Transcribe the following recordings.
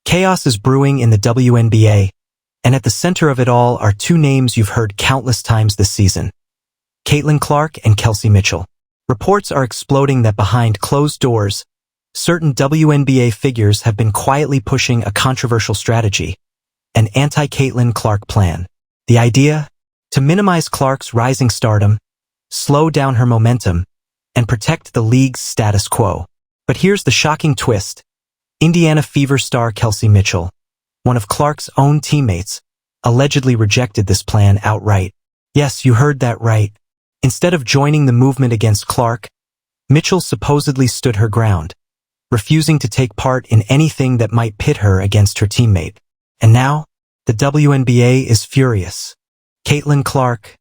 Chaos is brewing in the WNBA, and at the center of it all are two names you've heard countless times this season: Caitlin Clark and Kelsey Mitchell. Reports are exploding that behind closed doors, certain WNBA figures have been quietly pushing a controversial strategy, an anti-Caitlin Clark plan. The idea? To minimize Clark's rising stardom, slow down her momentum, and protect the league's status quo. But here's the shocking twist. Indiana Fever star Kelsey Mitchell, one of Clark's own teammates, allegedly rejected this plan outright. Yes, you heard that right. Instead of joining the movement against Clark, Mitchell supposedly stood her ground, refusing to take part in anything that might pit her against her teammate. And now, the WNBA is furious. Caitlin Clark,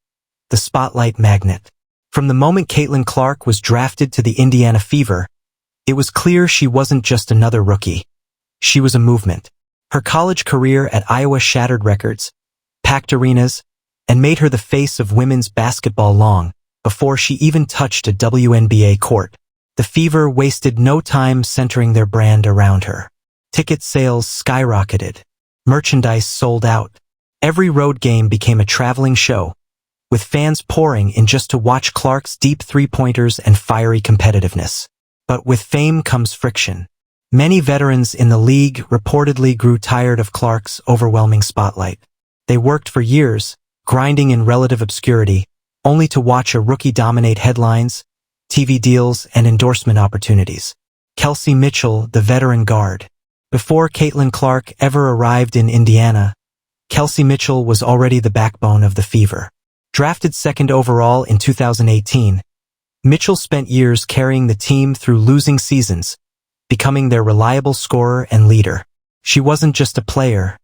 the spotlight magnet. From the moment Caitlin Clark was drafted to the Indiana Fever, it was clear she wasn't just another rookie. She was a movement. Her college career at Iowa shattered records, packed arenas, and made her the face of women's basketball long before she even touched a WNBA court. The Fever wasted no time centering their brand around her. Ticket sales skyrocketed. Merchandise sold out. Every road game became a traveling show, with fans pouring in just to watch Clark's deep three-pointers and fiery competitiveness. But with fame comes friction. Many veterans in the league reportedly grew tired of Clark's overwhelming spotlight. They worked for years, grinding in relative obscurity, only to watch a rookie dominate headlines, TV deals, and endorsement opportunities. Kelsey Mitchell, the veteran guard. Before Caitlin Clark ever arrived in Indiana, Kelsey Mitchell was already the backbone of the Fever. Drafted second overall in 2018, Mitchell spent years carrying the team through losing seasons, becoming their reliable scorer and leader. She wasn't just a player.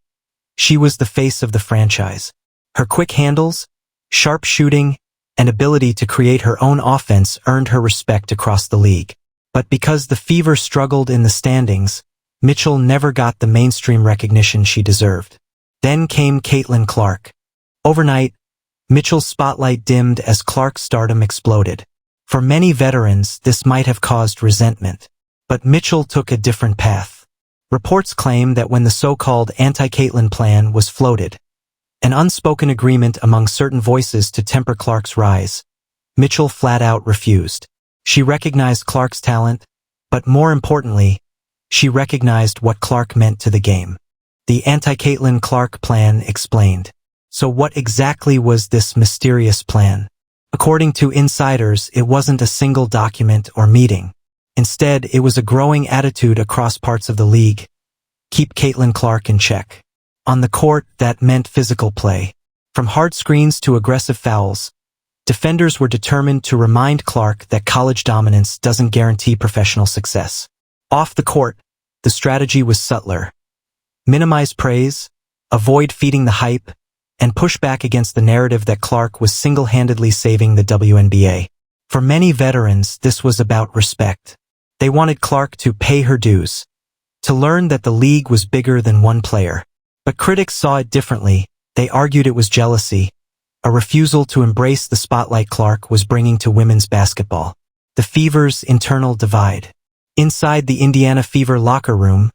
She was the face of the franchise. Her quick handles, sharp shooting, and ability to create her own offense earned her respect across the league. But because the Fever struggled in the standings, Mitchell never got the mainstream recognition she deserved. Then came Caitlin Clark. Overnight, Mitchell's spotlight dimmed as Clark's stardom exploded. For many veterans, this might have caused resentment. But Mitchell took a different path. Reports claim that when the so-called anti-Caitlin plan was floated, an unspoken agreement among certain voices to temper Clark's rise, Mitchell flat out refused. She recognized Clark's talent, but more importantly, she recognized what Clark meant to the game. The anti-Caitlin Clark plan explained. So what exactly was this mysterious plan? According to insiders, it wasn't a single document or meeting. Instead, it was a growing attitude across parts of the league. Keep Caitlin Clark in check. On the court, that meant physical play. From hard screens to aggressive fouls, defenders were determined to remind Clark that college dominance doesn't guarantee professional success. Off the court, the strategy was subtler. Minimize praise, avoid feeding the hype, and push back against the narrative that Clark was single-handedly saving the WNBA. For many veterans, this was about respect. They wanted Clark to pay her dues, to learn that the league was bigger than one player. But critics saw it differently. They argued it was jealousy, a refusal to embrace the spotlight Clark was bringing to women's basketball. The Fever's internal divide. Inside the Indiana Fever locker room,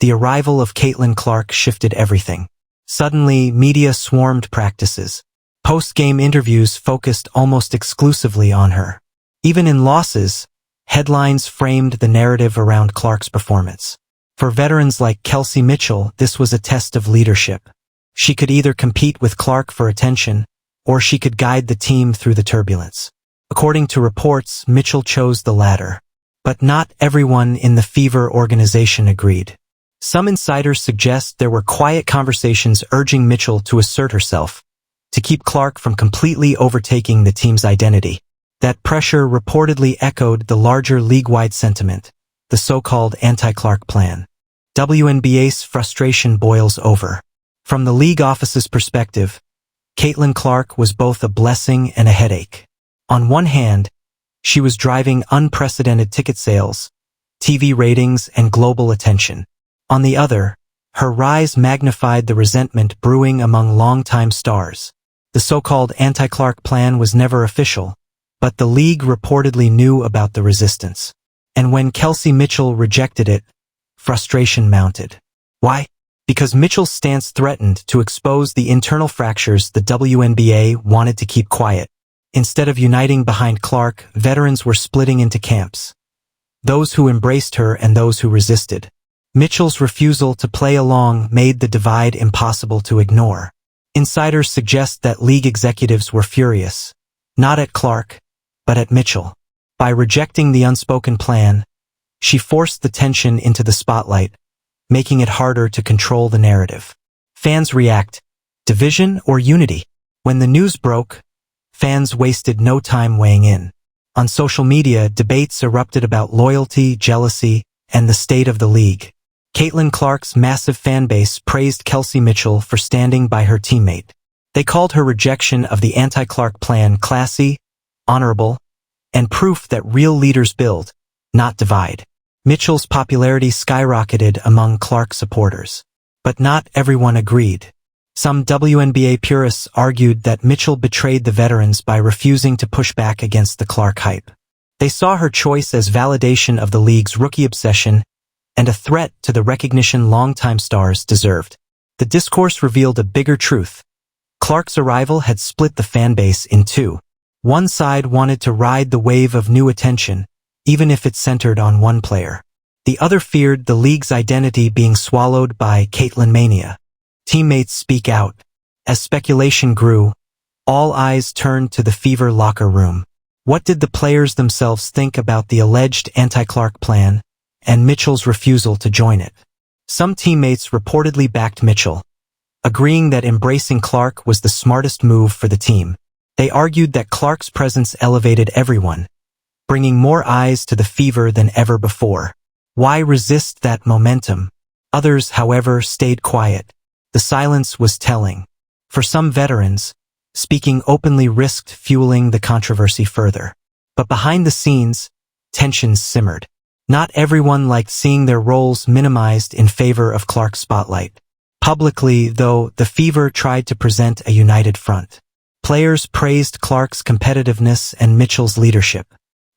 the arrival of Caitlin Clark shifted everything. Suddenly, media swarmed practices. Post-game interviews focused almost exclusively on her. Even in losses, headlines framed the narrative around Clark's performance. For veterans like Kelsey Mitchell, this was a test of leadership. She could either compete with Clark for attention, or she could guide the team through the turbulence. According to reports, Mitchell chose the latter. But not everyone in the Fever organization agreed. Some insiders suggest there were quiet conversations urging Mitchell to assert herself, to keep Clark from completely overtaking the team's identity. That pressure reportedly echoed the larger league-wide sentiment, the so-called anti-Clark plan. WNBA's frustration boils over. From the league office's perspective, Caitlin Clark was both a blessing and a headache. On one hand, she was driving unprecedented ticket sales, TV ratings, and global attention. On the other, her rise magnified the resentment brewing among longtime stars. The so-called anti-Clark plan was never official, but the league reportedly knew about the resistance. And when Kelsey Mitchell rejected it, frustration mounted. Why? Because Mitchell's stance threatened to expose the internal fractures the WNBA wanted to keep quiet. Instead of uniting behind Clark, veterans were splitting into camps. Those who embraced her and those who resisted. Mitchell's refusal to play along made the divide impossible to ignore. Insiders suggest that league executives were furious, not at Clark, but at Mitchell. By rejecting the unspoken plan, she forced the tension into the spotlight, making it harder to control the narrative. Fans react, division or unity? When the news broke, fans wasted no time weighing in. On social media, debates erupted about loyalty, jealousy, and the state of the league. Caitlin Clark's massive fanbase praised Kelsey Mitchell for standing by her teammate. They called her rejection of the anti-Clark plan classy, honorable, and proof that real leaders build, not divide. Mitchell's popularity skyrocketed among Clark supporters. But not everyone agreed. Some WNBA purists argued that Mitchell betrayed the veterans by refusing to push back against the Clark hype. They saw her choice as validation of the league's rookie obsession and a threat to the recognition longtime stars deserved. The discourse revealed a bigger truth. Clark's arrival had split the fanbase in two. One side wanted to ride the wave of new attention, even if it centered on one player. The other feared the league's identity being swallowed by Caitlin mania. Teammates speak out. As speculation grew, all eyes turned to the Fever locker room. What did the players themselves think about the alleged anti-Clark plan and Mitchell's refusal to join it? Some teammates reportedly backed Mitchell, agreeing that embracing Clark was the smartest move for the team. They argued that Clark's presence elevated everyone, bringing more eyes to the Fever than ever before. Why resist that momentum? Others, however, stayed quiet. The silence was telling. For some veterans, speaking openly risked fueling the controversy further. But behind the scenes, tensions simmered. Not everyone liked seeing their roles minimized in favor of Clark's spotlight. Publicly, though, the Fever tried to present a united front. Players praised Clark's competitiveness and Mitchell's leadership.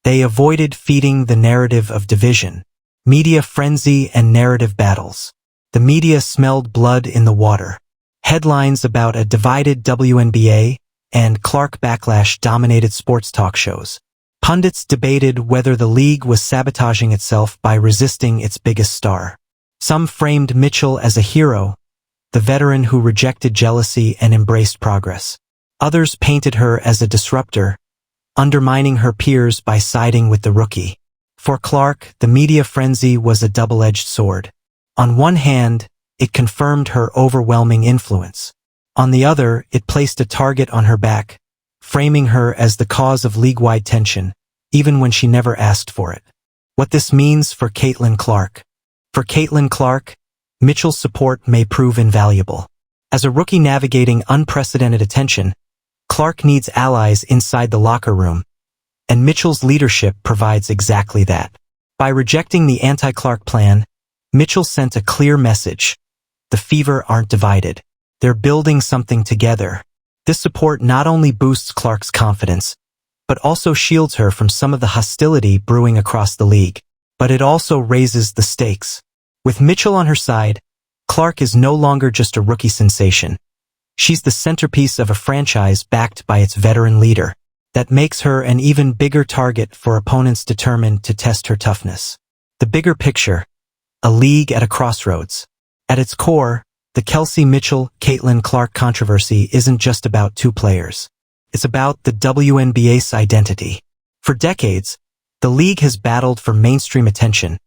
They avoided feeding the narrative of division, media frenzy, and narrative battles. The media smelled blood in the water. Headlines about a divided WNBA and Clark backlash dominated sports talk shows. Pundits debated whether the league was sabotaging itself by resisting its biggest star. Some framed Mitchell as a hero, the veteran who rejected jealousy and embraced progress. Others painted her as a disruptor, undermining her peers by siding with the rookie. For Clark, the media frenzy was a double-edged sword. On one hand, it confirmed her overwhelming influence. On the other, it placed a target on her back, framing her as the cause of league-wide tension, even when she never asked for it. What this means for Caitlin Clark. For Caitlin Clark, Mitchell's support may prove invaluable. As a rookie navigating unprecedented attention, Clark needs allies inside the locker room, and Mitchell's leadership provides exactly that. By rejecting the anti-Clark plan, Mitchell sent a clear message. The Fever aren't divided. They're building something together. This support not only boosts Clark's confidence, but also shields her from some of the hostility brewing across the league. But it also raises the stakes. With Mitchell on her side, Clark is no longer just a rookie sensation. She's the centerpiece of a franchise backed by its veteran leader. That makes her an even bigger target for opponents determined to test her toughness. The bigger picture. A league at a crossroads. At its core, the Kelsey Mitchell-Caitlin Clark controversy isn't just about two players. It's about the WNBA's identity. For decades, the league has battled for mainstream attention,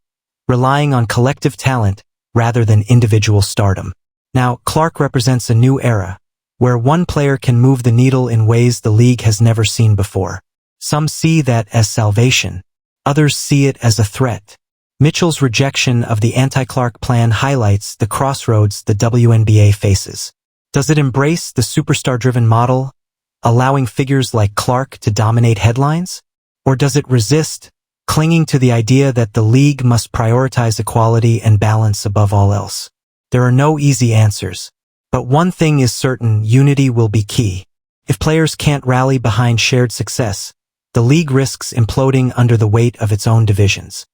relying on collective talent rather than individual stardom. Now, Clark represents a new era, where one player can move the needle in ways the league has never seen before. Some see that as salvation. Others see it as a threat. Mitchell's rejection of the anti-Clark plan highlights the crossroads the WNBA faces. Does it embrace the superstar-driven model, allowing figures like Clark to dominate headlines? Or does it resist, clinging to the idea that the league must prioritize equality and balance above all else? There are no easy answers. But one thing is certain: unity will be key. If players can't rally behind shared success, the league risks imploding under the weight of its own divisions.